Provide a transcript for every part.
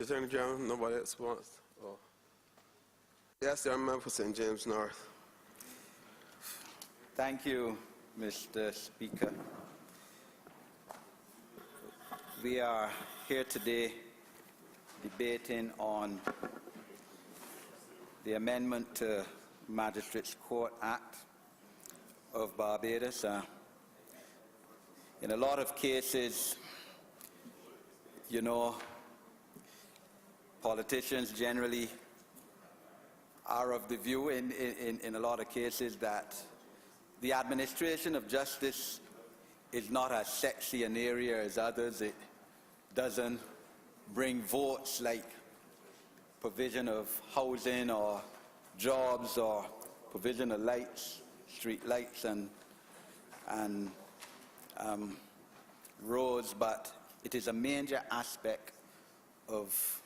Attorney General, nobody else wants. Oh. Yes, the member for St. James North. Thank you, Mr. Speaker. We are here today debating on the amendment to Magistrate's Court Act of Barbados. In a lot of cases, you know, politicians generally are of the view in a lot of cases that the administration of justice is not as sexy an area as others. It doesn't bring votes like provision of housing or jobs or provision of lights, street lights and roads, but it is a major aspect of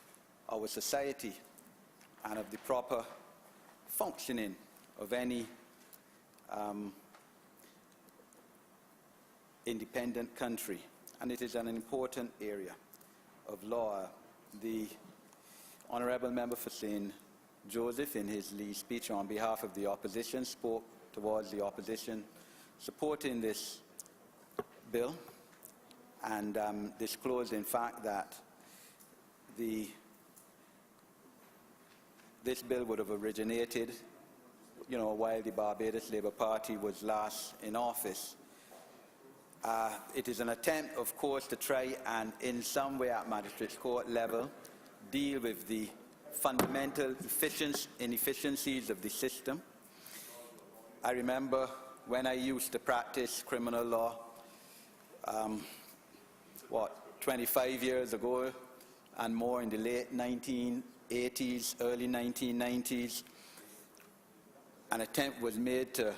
our society and of the proper functioning of any independent country, and it is an important area of law. The Honourable Member for St. Joseph, in his lead speech on behalf of the opposition, spoke towards the opposition supporting this bill and disclosed, in fact, that this bill would have originated, you know, while the Barbados Labour Party was last in office. It is an attempt, of course, to try and, in some way at Magistrates Court level, deal with the fundamental inefficiencies of the system. I remember when I used to practice criminal law, 25 years ago and more, in the late 1980s, early 1990s, an attempt was made to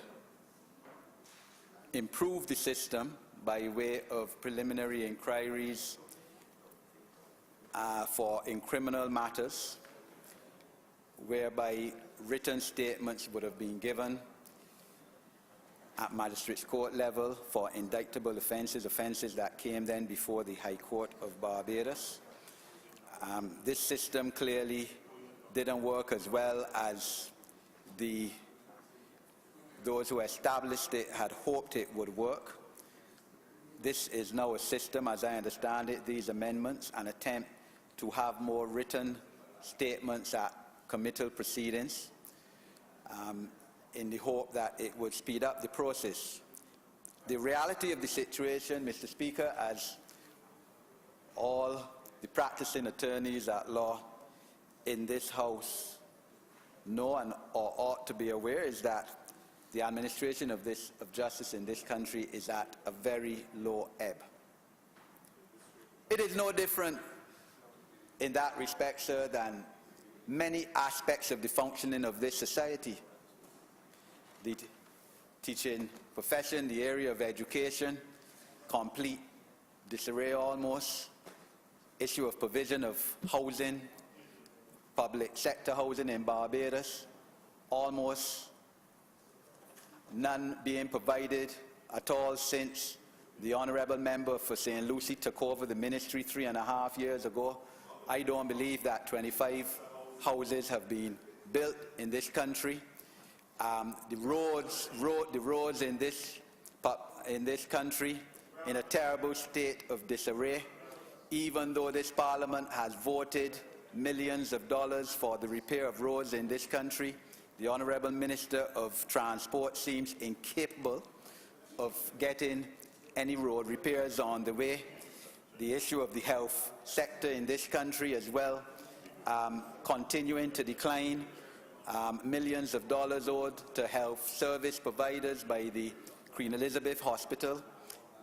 improve the system by way of preliminary inquiries in criminal matters, whereby written statements would have been given at Magistrates Court level for indictable offences, offences that came then before the High Court of Barbados. This system clearly didn't work as well as those who established it had hoped it would work. This is now a system, as I understand it, these amendments, an attempt to have more written statements at committal proceedings in the hope that it would speed up the process. The reality of the situation, Mr. Speaker, as all the practicing attorneys at law in this House know and or ought to be aware, is that the administration of justice in this country is at a very low ebb. It is no different in that respect, sir, than many aspects of the functioning of this society. The teaching profession, the area of education, complete disarray almost. Issue of provision of housing, public sector housing in Barbados, almost none being provided at all since the Honourable Member for St. Lucie took over the ministry 3.5 years ago. I don't believe that 25 houses have been built in this country. The roads in this country in a terrible state of disarray, even though this Parliament has voted millions of dollars for the repair of roads in this country. The Honourable Minister of Transport seems incapable of getting any road repairs on the way. The issue of the health sector in this country as well, continuing to decline. Millions of dollars owed to health service providers by the Queen Elizabeth Hospital,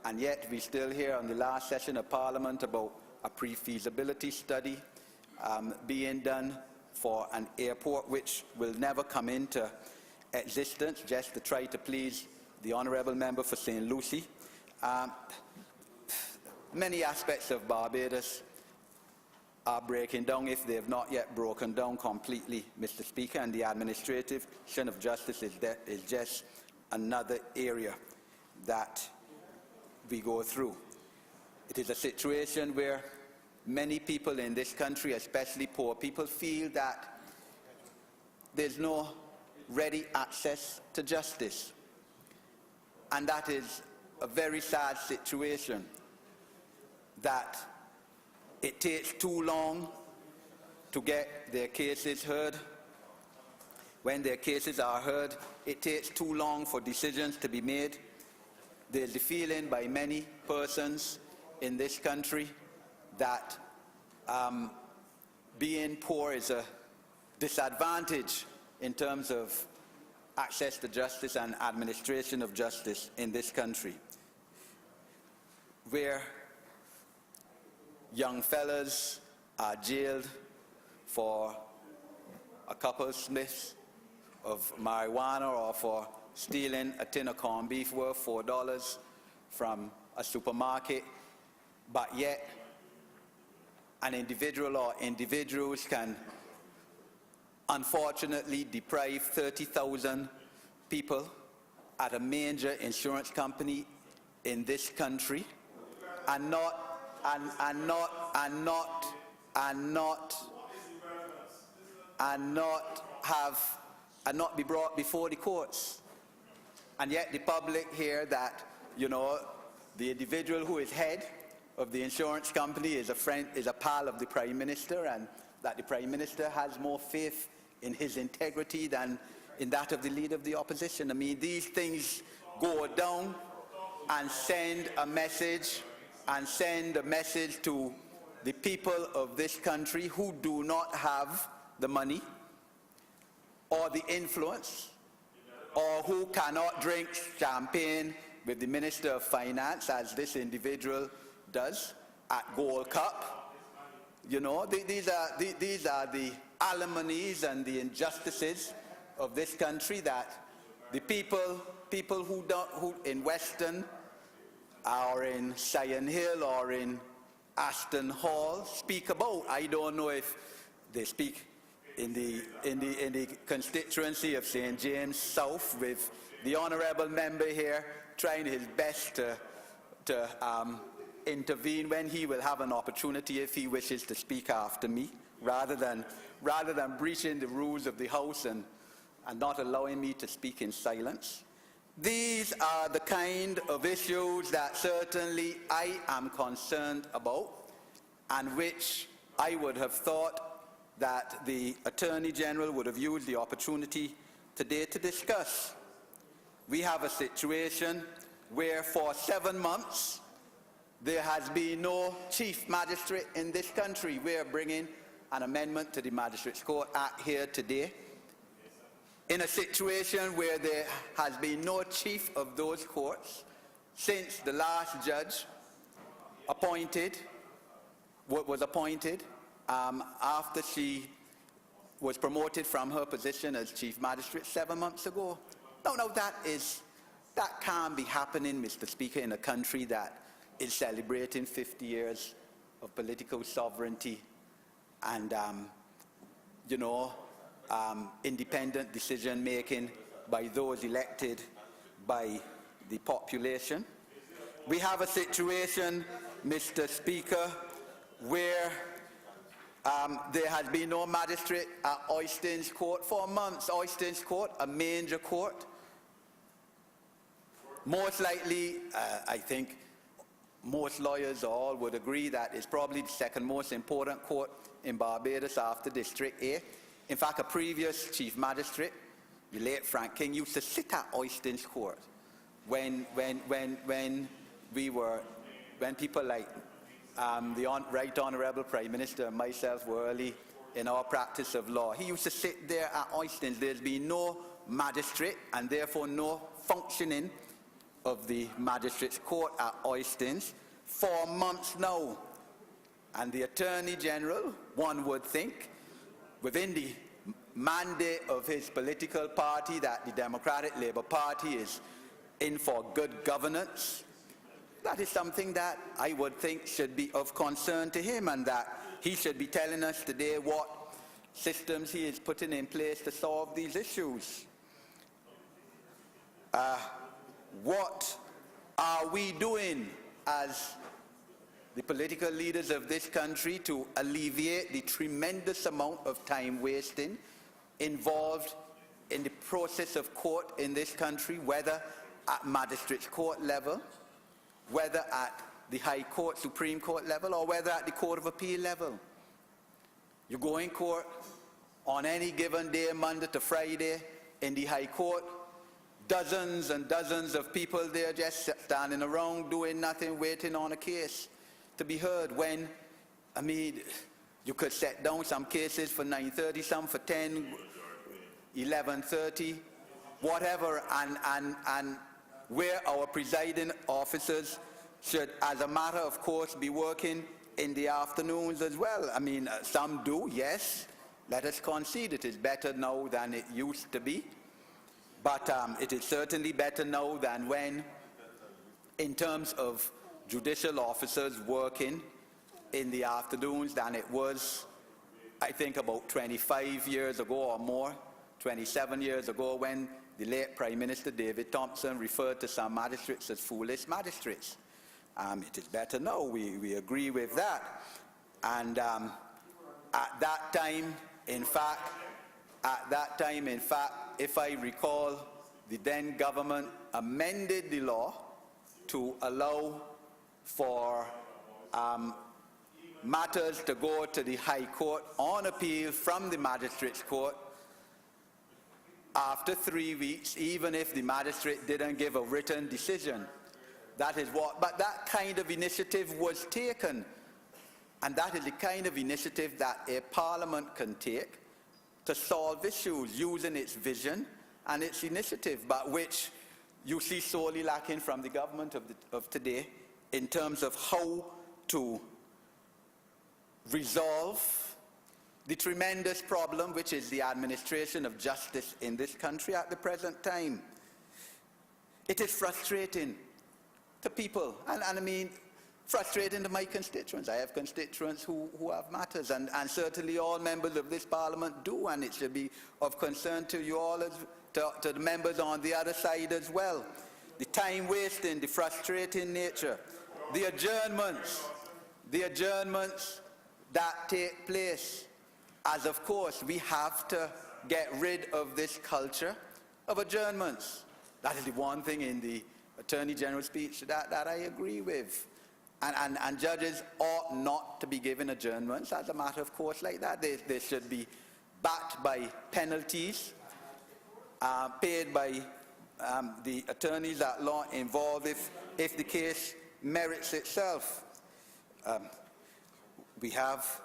and yet we still hear on the last session of Parliament about a pre-feasibility study being done for an airport which will never come into existence, just to try to please the Honourable Member for St. Lucie. Many aspects of Barbados are breaking down, if they have not yet broken down completely, Mr. Speaker, and the administration of justice is just another area that we go through. It is a situation where many people in this country, especially poor people, feel that there's no ready access to justice. And that is a very sad situation, that it takes too long to get their cases heard. When their cases are heard, it takes too long for decisions to be made. There's the feeling by many persons in this country that being poor is a disadvantage in terms of access to justice and administration of justice in this country, where young fellas are jailed for a couple of sniffs of marijuana or for stealing a tin of corned beef worth $4 from a supermarket, but yet an individual or individuals can unfortunately deprive 30,000 people at a major insurance company in this country and not be brought before the courts. And yet the public hear that, you know, the individual who is head of the insurance company is a friend, is a pal of the Prime Minister, and that the Prime Minister has more faith in his integrity than in that of the leader of the opposition. I mean, these things go down and send a message to the people of this country who do not have the money or the influence, or who cannot drink champagne with the Minister of Finance, as this individual does at Gold Cup. You know, these are the alimonies and the injustices of this country that the people who in Western or in Sion Hill or in Ashton Hall speak about. I don't know if they speak in the constituency of St. James South, with the honourable member here trying his best to intervene when he will have an opportunity if he wishes to speak after me, rather than breaching the rules of the House and not allowing me to speak in silence. These are the kind of issues that certainly I am concerned about, and which I would have thought that the Attorney General would have used the opportunity today to discuss. We have a situation where for 7 months there has been no Chief Magistrate in this country. We are bringing an amendment to the Magistrates Court Act here today, in a situation where there has been no chief of those courts since the last judge was appointed after she was promoted from her position as Chief Magistrate 7 months ago. No, that can't be happening, Mr. Speaker, in a country that is celebrating 50 years of political sovereignty and, independent decision-making by those elected by the population. We have a situation, Mr. Speaker, where there has been no magistrate at Oyston's Court for months. Oyston's Court, a major court. Most likely, I think most lawyers all would agree that it's probably the second most important court in Barbados after District A. In fact, a previous Chief Magistrate, the late Frank King, used to sit at Oyston's Court when people like the Right Honourable Prime Minister and myself were early in our practice of law. He used to sit there at Oyston's. There's been no magistrate and therefore no functioning of the Magistrates Court at Oyston's for months now. And the Attorney General, one would think, within the mandate of his political party, that the Democratic Labour Party is in for good governance, that is something that I would think should be of concern to him, and that he should be telling us today what systems he is putting in place to solve these issues. What are we doing as the political leaders of this country to alleviate the tremendous amount of time wasting involved in the process of court in this country, whether at magistrates court level, whether at the High Court, Supreme Court level, or whether at the Court of Appeal level. You go in court on any given day, Monday to Friday, in the High Court, dozens and dozens of people there just standing around doing nothing, waiting on a case to be heard. When, I mean, you could set down some cases for 9:30, some for 10, 11:30, whatever, and where our presiding officers should, as a matter of course, be working in the afternoons as well. I mean, some do, yes. Let us concede it is better now than it used to be. But it is certainly better now than when, in terms of judicial officers working in the afternoons, than it was, I think, about 25 years ago or more, 27 years ago, when the late Prime Minister David Thompson referred to some magistrates as foolish magistrates. It is better now, we agree with that. And at that time, in fact, if I recall, the then government amended the law to allow for matters to go to the High Court on appeal from the Magistrates Court after 3 weeks, even if the magistrate didn't give a written decision. That is what, but that kind of initiative was taken, and that is the kind of initiative that a parliament can take to solve issues using its vision and its initiative, but which you see sorely lacking from the government of today in terms of how to resolve the tremendous problem which is the administration of justice in this country at the present time. It is frustrating to people, and I mean frustrating to my constituents. I have constituents who have matters, and certainly all members of this parliament do, and it should be of concern to you all, to the members on the other side as well. The time wasting, the frustrating nature, the adjournments that take place, as of course we have to get rid of this culture of adjournments. That is the one thing in the Attorney General's speech that I agree with. And judges ought not to be given adjournments as a matter of course like that. They should be backed by penalties paid by the attorneys at law involved if the case merits itself. We have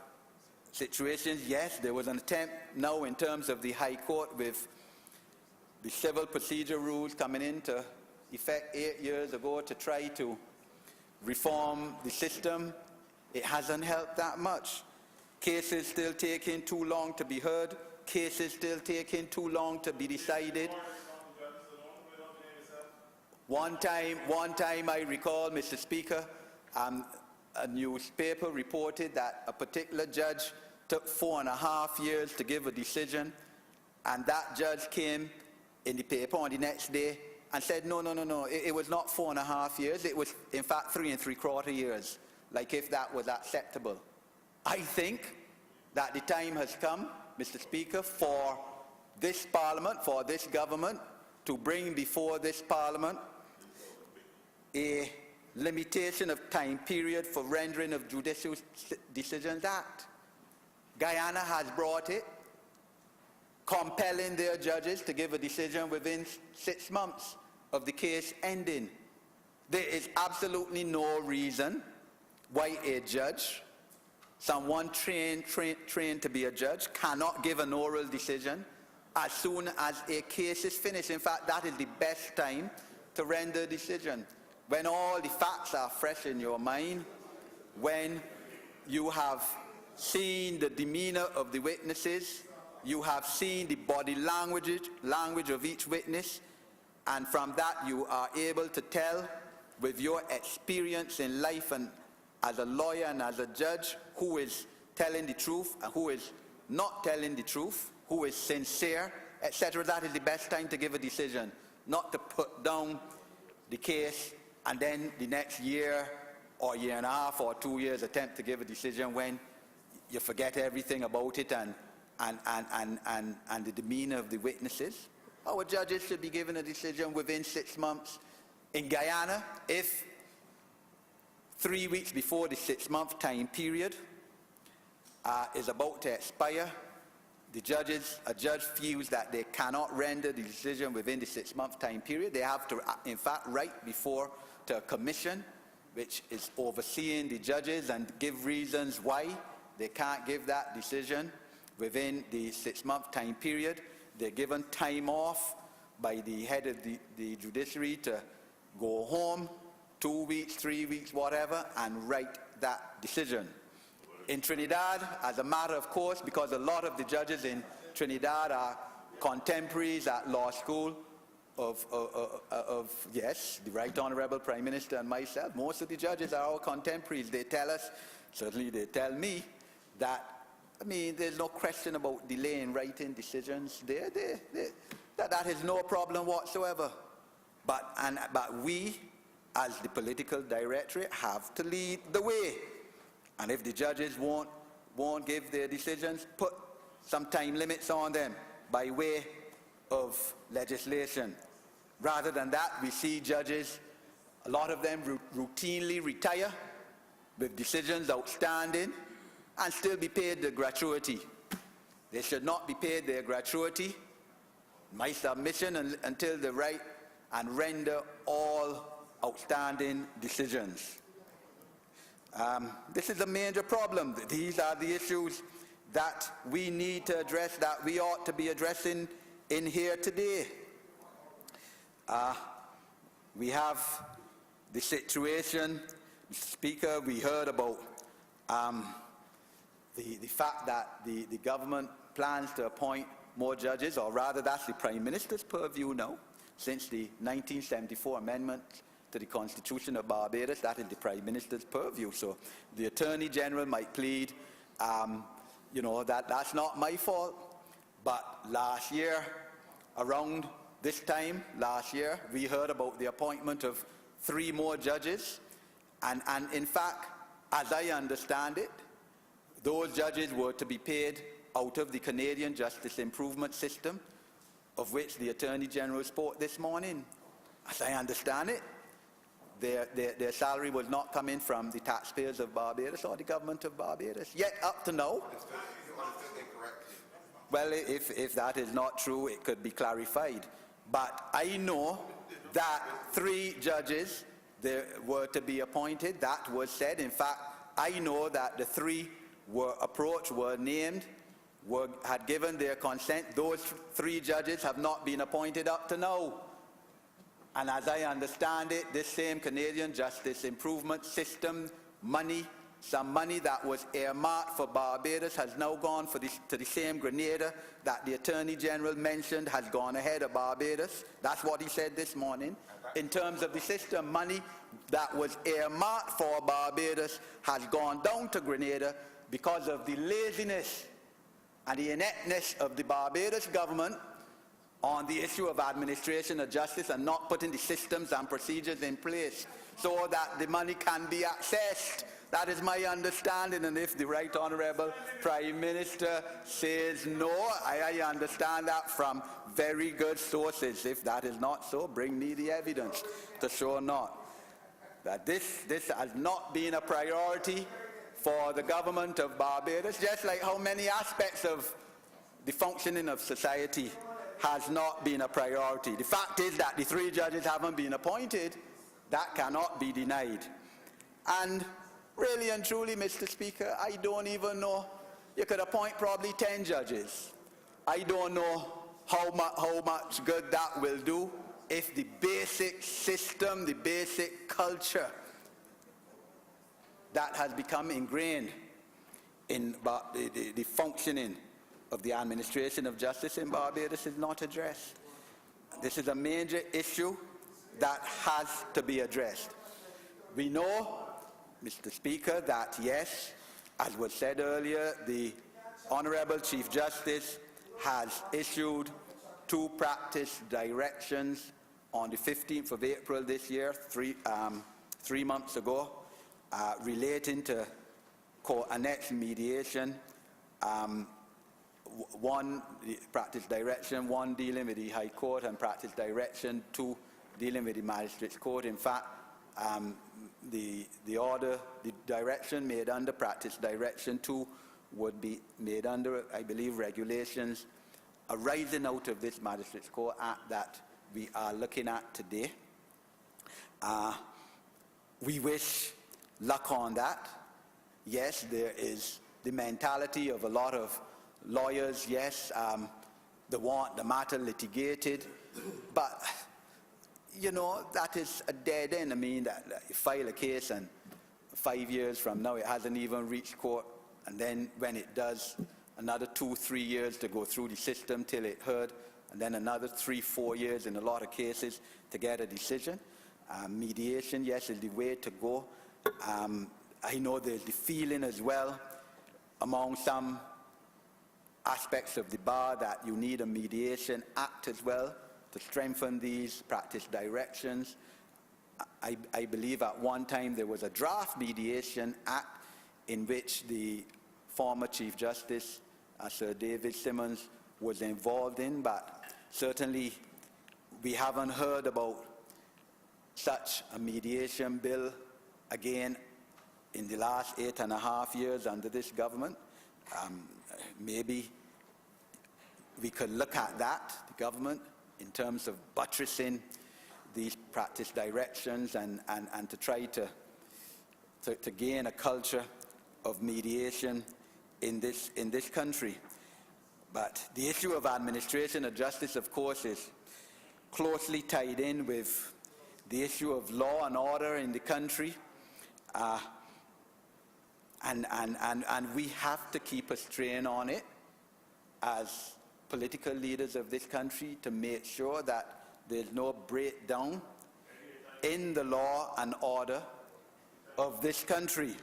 situations, yes, there was an attempt now in terms of the High Court with the civil procedure rules coming into effect 8 years ago to try to reform the system. It hasn't helped that much. Cases still taking too long to be heard, cases still taking too long to be decided. One time I recall, Mr. Speaker, a newspaper reported that a particular judge took 4.5 years to give a decision, and that judge came in the paper on the next day and said, no, it was not 4.5 years, it was in fact 3 3/4 years, like if that was acceptable. I think that the time has come, Mr. Speaker, for this Parliament, for this government, to bring before this Parliament a limitation of time period for rendering of judicial decisions act. Guyana has brought it, compelling their judges to give a decision within 6 months of the case ending. There is absolutely no reason why a judge, someone trained to be a judge, cannot give an oral decision as soon as a case is finished. In fact, that is the best time to render a decision, when all the facts are fresh in your mind, when you have seen the demeanor of the witnesses, you have seen the body language of each witness, and from that you are able to tell with your experience in life and as a lawyer and as a judge who is telling the truth and who is not telling the truth, who is sincere, etc. That is the best time to give a decision, not to put down the case and then the next year or a year and a half or 2 years attempt to give a decision when you forget everything about it and the demeanor of the witnesses. Our judges should be given a decision within 6 months. In Guyana, if 3 weeks before the 6-month time period is about to expire, a judge feels that they cannot render the decision within the 6-month time period, they have to, in fact, write before to a commission which is overseeing the judges and give reasons why they can't give that decision within the 6-month time period. They're given time off by the head of the judiciary to go home, 2 weeks, 3 weeks, whatever, and write that decision. In Trinidad, as a matter of course, because a lot of the judges in Trinidad are contemporaries at law school of yes, the Right Honorable Prime Minister and myself, most of the judges are our contemporaries. They tell us, certainly they tell me, that, I mean, there's no question about delaying writing decisions. That is no problem whatsoever. But we, as the political directorate, have to lead the way. And if the judges won't give their decisions, put some time limits on them by way of legislation. Rather than that, we see judges, a lot of them routinely retire with decisions outstanding and still be paid the gratuity. They should not be paid their gratuity. My submission until they write and render all outstanding decisions. This is a major problem. These are the issues that we need to address, that we ought to be addressing in here today. We have the situation, Mr. Speaker, we heard about the fact that the government plans to appoint more judges, or rather that's the Prime Minister's purview now. Since the 1974 amendment to the Constitution of Barbados, that is the Prime Minister's purview. So the Attorney General might plead, that's not my fault. But last year, around this time last year, we heard about the appointment of 3 more judges. And in fact, as I understand it, those judges were to be paid out of the Canadian Justice Improvement System, of which the Attorney General spoke this morning. As I understand it, their salary was not coming from the taxpayers of Barbados or the government of Barbados. Yet up to now, well, if that is not true, it could be clarified. But I know that 3 judges were to be appointed. That was said. In fact, I know that the 3 were approached, were named, had given their consent. Those 3 judges have not been appointed up to now. And as I understand it, this same Canadian Justice Improvement System money, some money that was earmarked for Barbados, has now gone to the same Grenada that the Attorney General mentioned has gone ahead of Barbados. That's what he said this morning. In terms of the system, money that was earmarked for Barbados has gone down to Grenada because of the laziness and the ineptness of the Barbados government on the issue of administration of justice and not putting the systems and procedures in place so that the money can be accessed. That is my understanding, and if the Right Honourable Prime Minister says no, I understand that from very good sources. If that is not so, bring me the evidence to show not. That this has not been a priority for the government of Barbados, just like how many aspects of the functioning of society has not been a priority. The fact is that the 3 judges haven't been appointed. That cannot be denied. And really and truly, Mr. Speaker, I don't even know. You could appoint probably 10 judges. I don't know how much good that will do if the basic system, the basic culture that has become ingrained in the functioning of the administration of justice in Barbados is not addressed. This is a major issue that has to be addressed. We know, Mr. Speaker, that yes, as was said earlier, the Honourable Chief Justice has issued 2 practice directions on the 15th of April this year, 3 months ago, relating to annexed mediation, one practice direction, one dealing with the High Court, and practice direction two dealing with the Magistrates Court. In fact, the order, the direction made under practice direction two would be made under, I believe, regulations arising out of this Magistrates Court Act that we are looking at today. We wish luck on that. Yes, there is the mentality of a lot of lawyers, yes, they want the matter litigated, but you know, that is a dead end. I mean, that you file a case and 5 years from now it hasn't even reached court, and then when it does, another 2-3 years to go through the system till it heard, and then another 3-4 years in a lot of cases to get a decision. Mediation, yes, is the way to go. I know there's the feeling as well among some aspects of the bar that you need a mediation act as well to strengthen these practice directions. I believe at one time there was a draft mediation act in which the former Chief Justice, Sir David Simmons, was involved in, but certainly we haven't heard about such a mediation bill again in the last 8.5 years under this government. Maybe we could look at that, the government, in terms of buttressing these practice directions and to try to gain a culture of mediation in this country. But the issue of administration of justice, of course, is closely tied in with the issue of law and order in the country. And we have to keep a strain on it as political leaders of this country to make sure that there's no breakdown in the law and order of this country.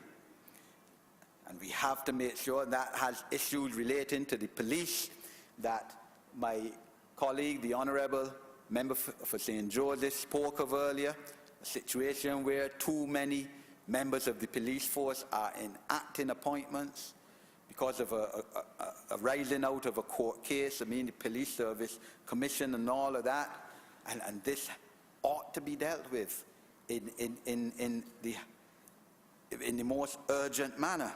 And we have to make sure that has issues relating to the police that my colleague, the Honourable Member for St. Joseph, spoke of earlier, a situation where too many members of the police force are enacting appointments because of a rising out of a court case. I mean, the police service commission and all of that. And this ought to be dealt with in the most urgent manner.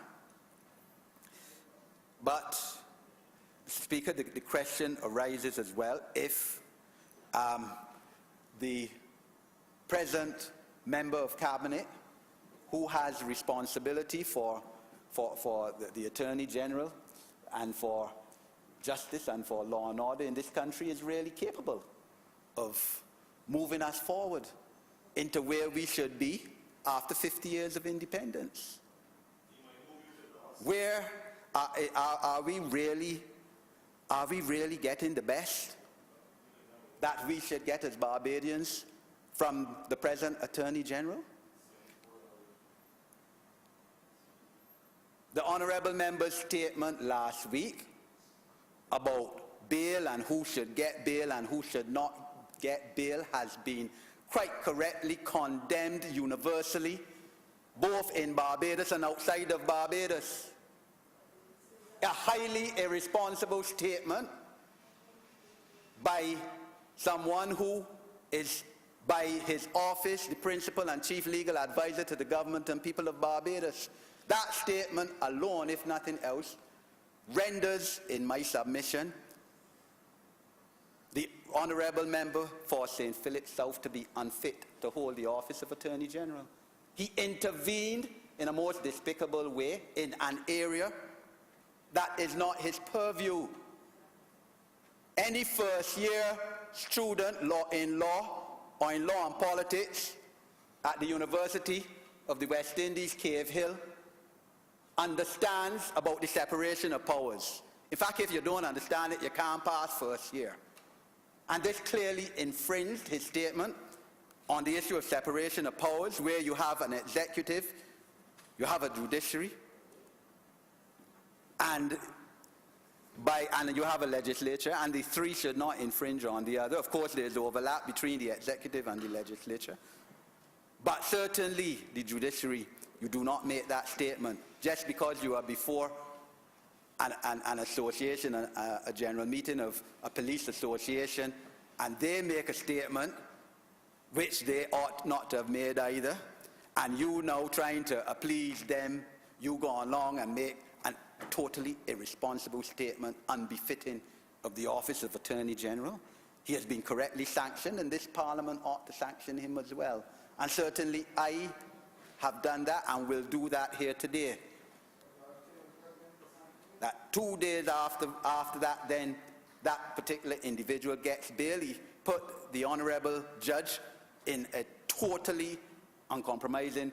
But, Speaker, the question arises as well if the present member of Cabinet, who has responsibility for the Attorney General and for justice and for law and order in this country, is really capable of moving us forward into where we should be after 50 years of independence. Where are we really getting the best that we should get as Barbadians from the present Attorney General? The Honourable Member's statement last week about bail and who should get bail and who should not get bail has been quite correctly condemned universally, both in Barbados and outside of Barbados. A highly irresponsible statement by someone who is, by his office, the principal and chief legal advisor to the government and people of Barbados. That statement alone, if nothing else, renders, in my submission, the Honourable Member for St. Philip South to be unfit to hold the office of Attorney General. He intervened in a most despicable way in an area that is not his purview. Any first-year student in law or in law and politics at the University of the West Indies, Cave Hill, understands about the separation of powers. In fact, if you don't understand it, you can't pass first year. And this clearly infringed his statement on the issue of separation of powers, where you have an executive, you have a judiciary, and you have a legislature, and the three should not infringe on the other. Of course, there's overlap between the executive and the legislature. But certainly, the judiciary you do not make that statement. Just because you are before an association, a general meeting of a police association, and they make a statement which they ought not to have made either, and you now trying to please them, you go along and make a totally irresponsible statement unbefitting of the office of Attorney General. He has been correctly sanctioned, and this Parliament ought to sanction him as well. And certainly I have done that and will do that here today. That 2 days after that, then that particular individual gets bail. He put the Honourable Judge in a totally uncompromising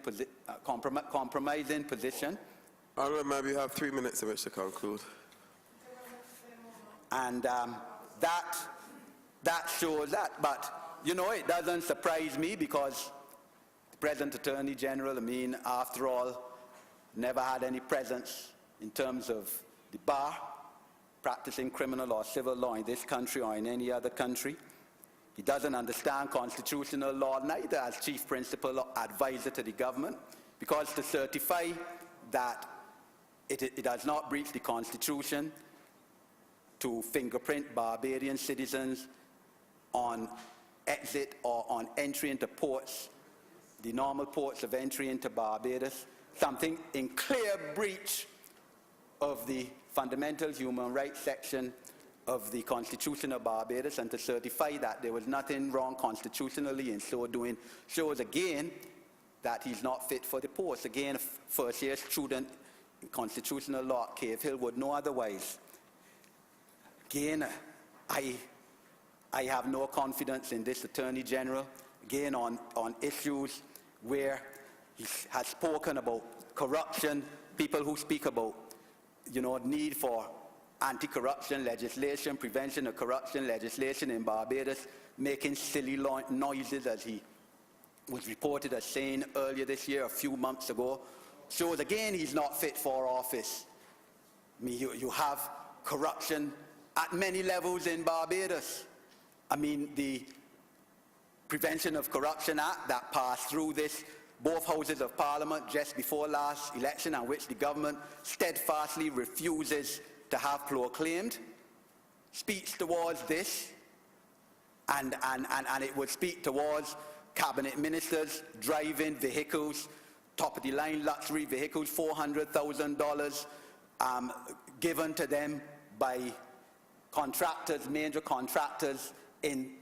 compromising position. Honourable Member, you have 3 minutes in which to conclude. And that shows that. But, you know, it doesn't surprise me because the present Attorney General, I mean, after all, never had any presence in terms of the bar, practicing criminal or civil law in this country or in any other country. He doesn't understand constitutional law neither as chief principal or advisor to the government, because to certify that it does not breach the Constitution to fingerprint Barbadian citizens on exit or on entry into ports, the normal ports of entry into Barbados, something in clear breach of the fundamental human rights section of the Constitution of Barbados, and to certify that there was nothing wrong constitutionally in so doing, shows again that he's not fit for the post. Again, a first-year student in constitutional law at Cave Hill would know otherwise. Again, I have no confidence in this Attorney General, again on issues where he has spoken about corruption, people who speak about, you know, need for anti-corruption legislation, prevention of corruption legislation in Barbados, making silly noises, as he was reported as saying earlier this year, a few months ago, shows again he's not fit for office. I mean, you have corruption at many levels in Barbados. I mean, the Prevention of Corruption Act that passed through both houses of Parliament just before last election, and which the government steadfastly refuses to have proclaimed, speaks towards this, and it would speak towards cabinet ministers driving vehicles, top-of-the-line luxury vehicles, $400,000 given to them by contractors, major contractors in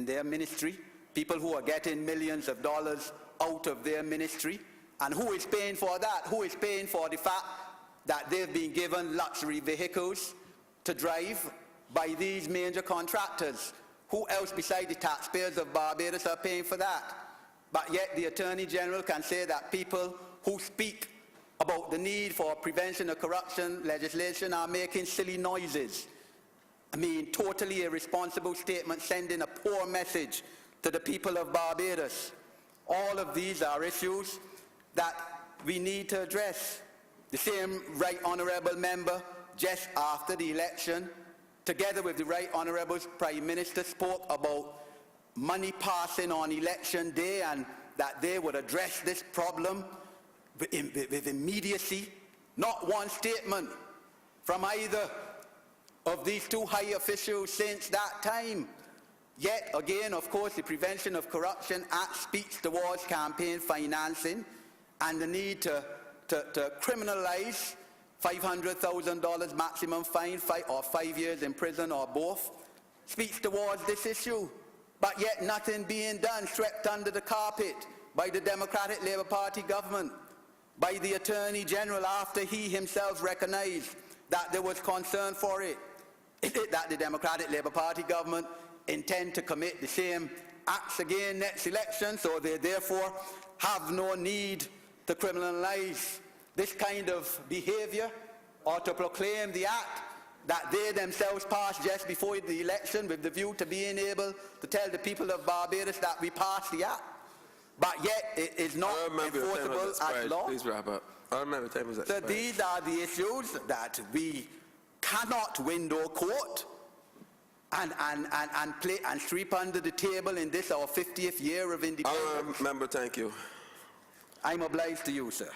their ministry, people who are getting millions of dollars out of their ministry. And who is paying for that? Who is paying for the fact that they've been given luxury vehicles to drive by these major contractors? Who else besides the taxpayers of Barbados are paying for that? But yet the Attorney General can say that people who speak about the need for prevention of corruption legislation are making silly noises. I mean, totally irresponsible statement, sending a poor message to the people of Barbados. All of these are issues that we need to address. The same Right Honourable Member, just after the election, together with the Right Honourable Prime Minister, spoke about money passing on election day and that they would address this problem with immediacy. Not one statement from either of these two high officials since that time. Yet again, of course, the Prevention of Corruption Act speaks towards campaign financing and the need to criminalize $500,000 maximum fine, or 5 years in prison, or both, speaks towards this issue. But yet nothing being done, swept under the carpet by the Democratic Labour Party government, by the Attorney General after he himself recognized that there was concern for it. Is it that the Democratic Labour Party government intend to commit the same acts again next election, so they therefore have no need to criminalize this kind of behavior, or to proclaim the act that they themselves passed just before the election with the view to being able to tell the people of Barbados that we passed the act, but yet it is not enforceable as law? Please wrap up. I remember the time was expired. So these are the issues that we cannot window court and play and sweep under the table in this our 50th year of independence. Member, thank you. I'm obliged to you, sir.